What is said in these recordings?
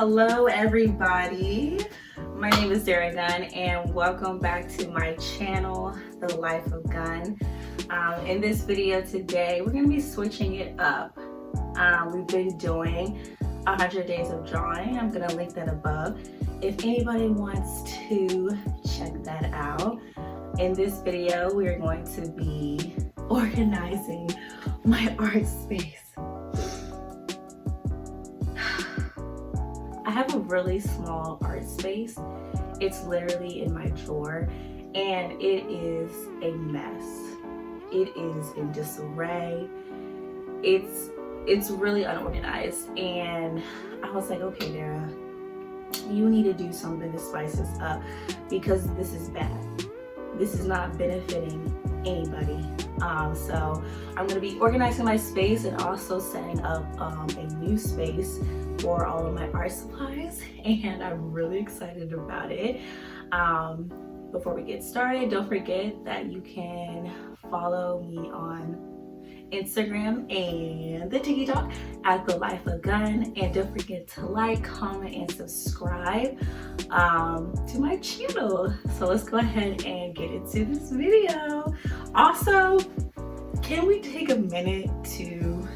Hello everybody, my name is Sarah Gunn and welcome back to my channel, The Life of Gunn. In this video today, we're going to be switching it up. We've been doing 100 days of drawing. I'm going to link that above if anybody wants to check that out. In this video, we're going to be organizing my art space. I have a really small art space. It's literally in my drawer and it is a mess. It is in disarray. It's really unorganized, and I was like, okay, Dara, you need to do something to spice this up because this is bad. This is not benefiting anybody. So I'm going to be organizing my space and also setting up a new space for all of my art supplies, and I'm really excited about it. Before we get started, don't forget that you can follow me on Instagram and the TikTok at The Life of Gunn, and don't forget to like, comment, and subscribe to my channel. So let's go ahead and get into this video. Also, can we take a minute to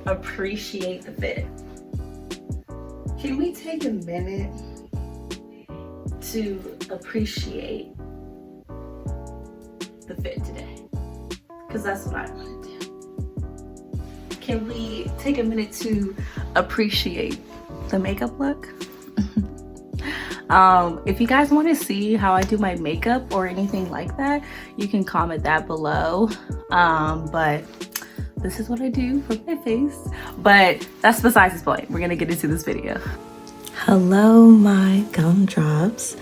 appreciate the fit? Can we take a minute to appreciate the fit today? Because that's what I want to do. Can we take a minute to appreciate the makeup look? If you guys want to see how I do my makeup or anything like that, you can comment that below. But this is what I do for my face. But that's besides the point. We're gonna get into this video. Hello, my gumdrops.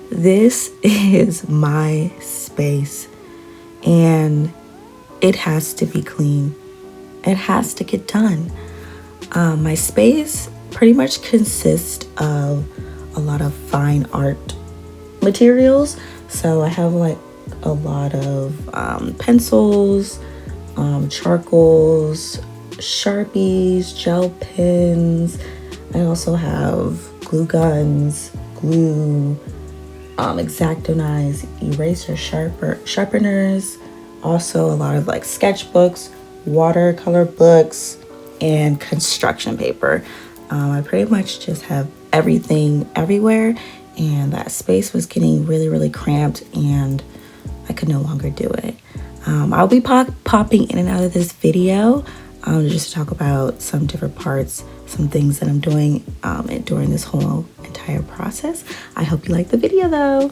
This is my space and it has to be clean. It has to get done. My space pretty much consists of a lot of fine art materials. So I have like a lot of pencils, charcoals, Sharpies, gel pens. I also have glue guns, glue, X-Acto knives, eraser sharpeners, also a lot of like sketchbooks, watercolor books, and construction paper. I pretty much just have everything everywhere, and that space was getting really cramped and I could no longer do it. I'll be popping in and out of this video just to talk about some different parts, some things that I'm doing during this whole entire process. I hope you like the video though.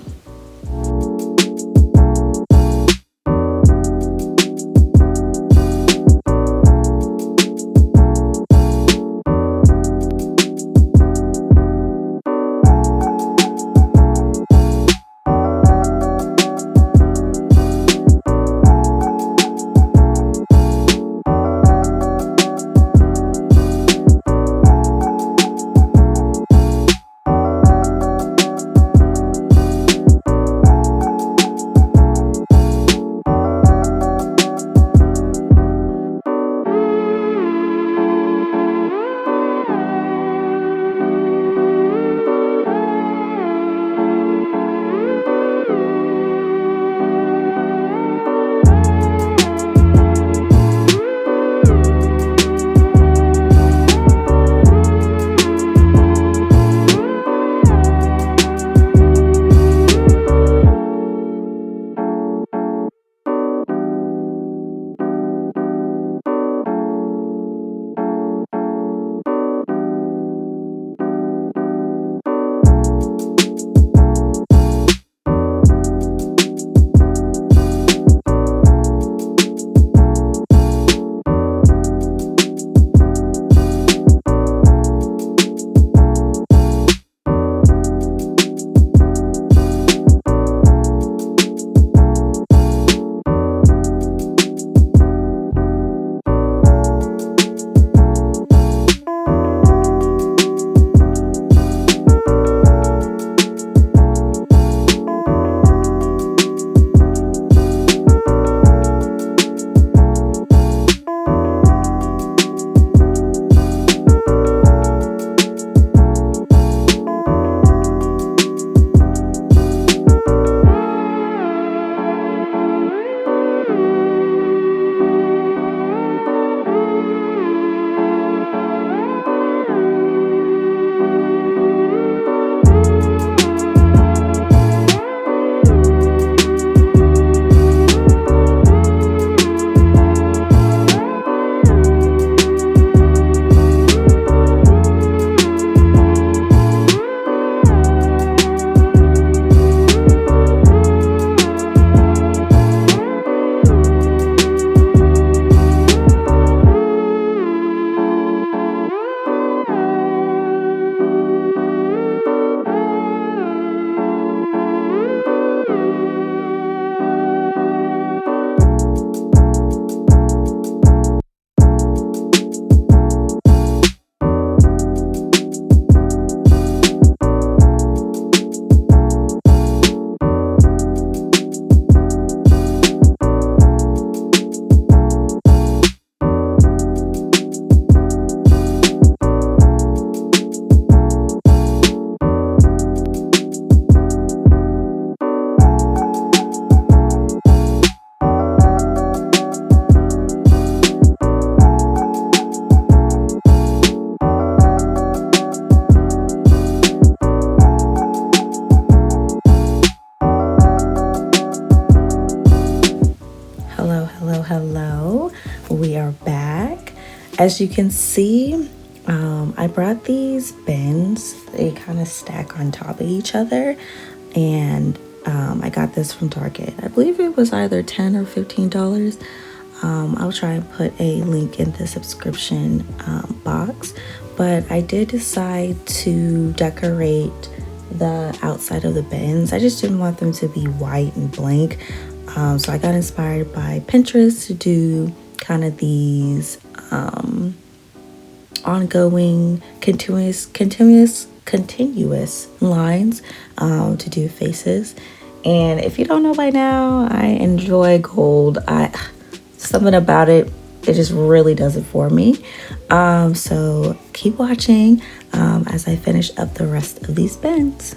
as you can see, I brought these bins. They kind of stack on top of each other, and I got this from Target. I believe it was either $10 or $15. I'll try and put a link in the subscription box, but I did decide to decorate the outside of the bins. I just didn't want them to be white and blank, so I got inspired by Pinterest to do kind of these ongoing continuous lines to do faces. And if you don't know by now, I enjoy gold. Something about it just really does it for me. So keep watching as I finish up the rest of these bins.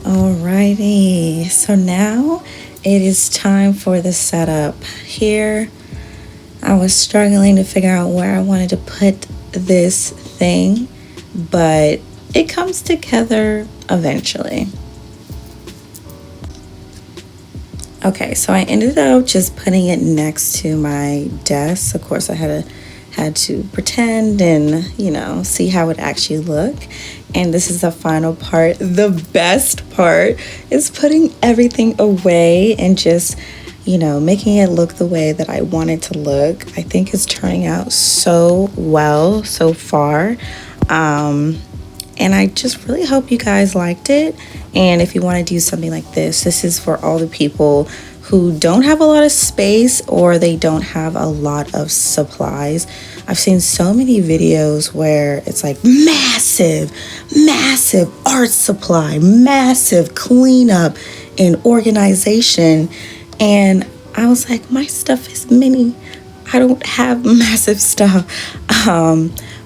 Alrighty, so now it is time for the setup. Here, I was struggling to figure out where I wanted to put this thing, but it comes together eventually. Okay, so I ended up just putting it next to my desk. Of course, I had to pretend and, you know, see how it actually looked. And this is the final part. The best part is putting everything away and just, you know, making it look the way that I want it to look. I think it's turning out so well so far. And I just really hope you guys liked it. And if you want to do something like this is for all the people who don't have a lot of space or they don't have a lot of supplies. I've seen so many videos where it's like massive art supply, massive cleanup and organization. And I was like, my stuff is mini. I don't have massive stuff.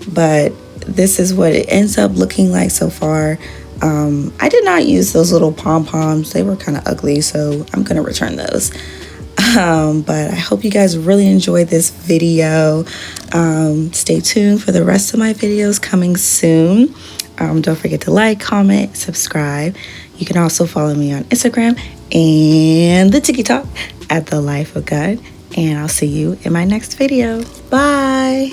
But this is what it ends up looking like so far. I did not use those little pom-poms. They were kind of ugly, so I'm gonna return those. But I hope you guys really enjoyed this video. Stay tuned for the rest of my videos coming soon. Don't forget to like, comment, subscribe. You can also follow me on Instagram and the TikTok at The Life of God. And I'll see you in my next video. Bye.